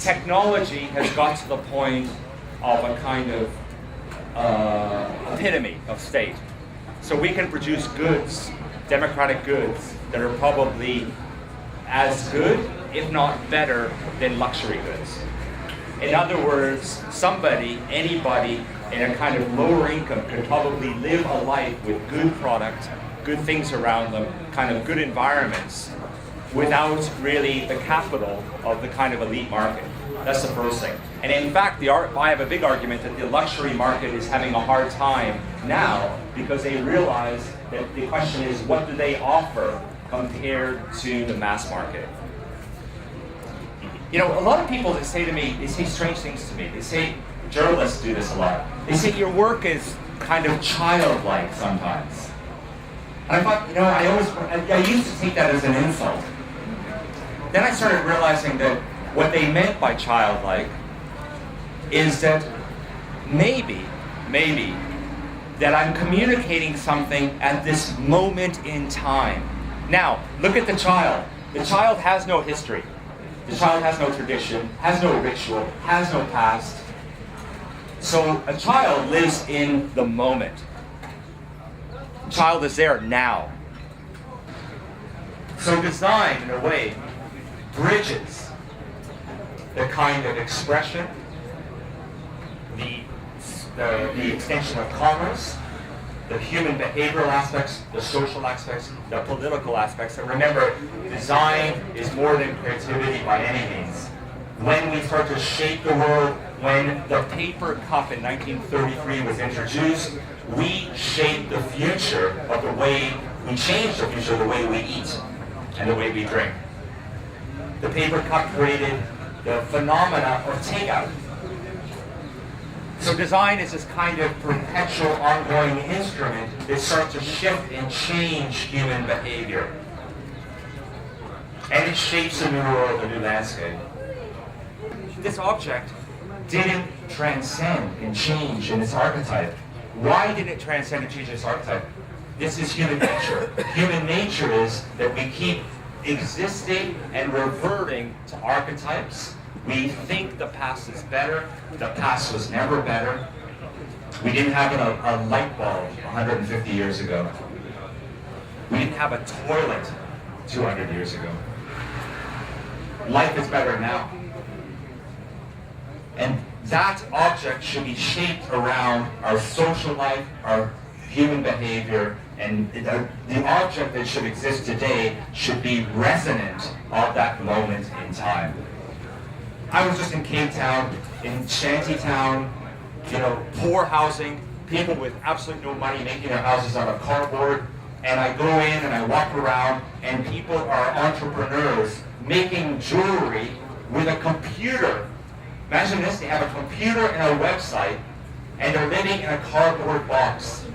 technology has got to the point of a kind of epitome of state. So we can produce goods, democratic goods, that are probably as good, if not better, than luxury goods. In other words, anybody in a kind of lower income could probably live a life with good product, good things around them, kind of good environments, without really the capital of the kind of elite market. That's the first thing. And in fact, I have a big argument that the luxury market is having a hard time now because they realize that the question is, what do they offer compared to the mass market? You know, a lot of people that say to me, they say strange things to me. They say, journalists do this a lot. They say your work is kind of childlike sometimes. And I thought, you know, I used to take that as an insult. Then I started realizing that what they meant by childlike is that maybe, that I'm communicating something at this moment in time. Now, look at the child. The child has no history. The child has no tradition, has no ritual, has no past. So a child lives in the moment. The child is there now. So design, in a way, bridges the kind of expression, the extension of commerce, the human behavioral aspects, the social aspects, the political aspects. And remember, design is more than creativity by any means. When we start to shape the world, when the paper cup in 1933 was introduced, we shaped the future of the way, we changed the future of the way we eat and the way we drink. The paper cup created the phenomena of takeout. So design is this kind of perpetual, ongoing instrument that starts to shift and change human behavior. And it shapes a new world, a new landscape. This object didn't transcend and change in its archetype. Why did it transcend and change its archetype? This is human nature. Human nature is that we keep existing and reverting to archetypes. We think the past is better. The past was never better. We didn't have a light bulb 150 years ago. We didn't have a toilet 200 years ago. Life is better now. And that object should be shaped around our social life, our human behavior, and the object that should exist today should be resonant of that moment in time. I was just in Cape Town, in Shantytown, you know, poor housing, people with absolutely no money making their houses out of cardboard, and I go in and I walk around, and people are entrepreneurs making jewelry with a computer. Imagine this, they have a computer and a website, and they're living in a cardboard box.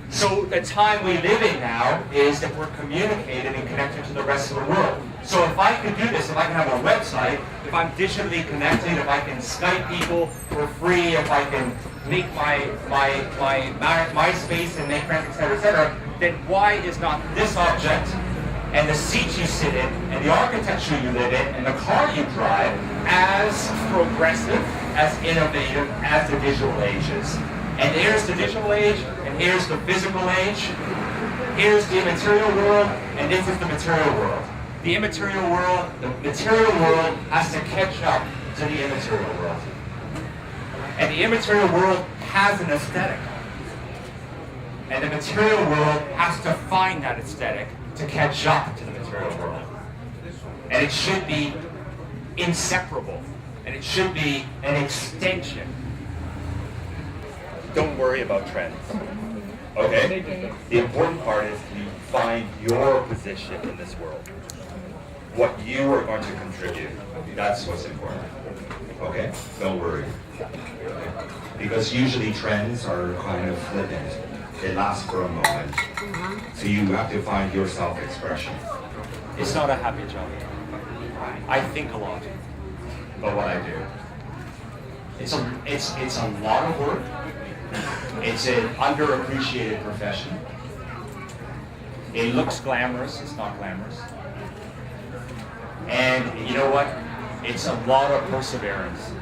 So the time we live in now is that we're communicated and connected to the rest of the world. So if I could do this, if I can have a website, if I'm digitally connected, if I can Skype people for free, if I can make my MySpace and make friends, etc., then why is not this object and the seat you sit in and the architecture you live in and the car you drive as progressive, as innovative as the digital age is? And here's the digital age, and here's the physical age. Here's the immaterial world, and this is the material world. The material world has to catch up to the immaterial world. And the immaterial world has an aesthetic. And the material world has to find that aesthetic to catch up to the material world. And it should be inseparable. And it should be an extension. Don't worry about trends. Okay? The important part is you find your position in this world. What you are going to contribute. That's what's important. Okay? Don't worry. Because usually trends are kind of flippant. They last for a moment. So you have to find your self-expression. It's not a happy job. I think a lot about what I do. It's a lot of work. It's an underappreciated profession. It looks glamorous, it's not glamorous. And you know what? It's a lot of perseverance.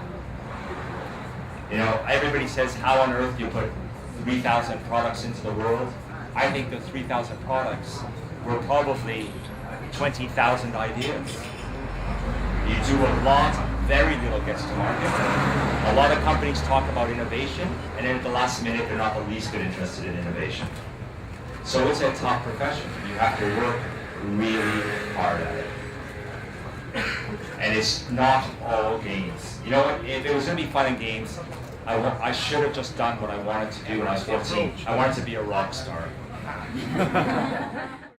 You know, everybody says, how on earth do you put 3,000 products into the world? I think the 3,000 products were probably 20,000 ideas. You do a lot, very little gets to market. A lot of companies talk about innovation, and then at the last minute, they're not the least bit interested in innovation. So it's a tough profession. You have to work really hard at it. And it's not all games. You know what? If it was going to be fun and games, I should have just done what I wanted to do when I was 14. I wanted to be a rock star.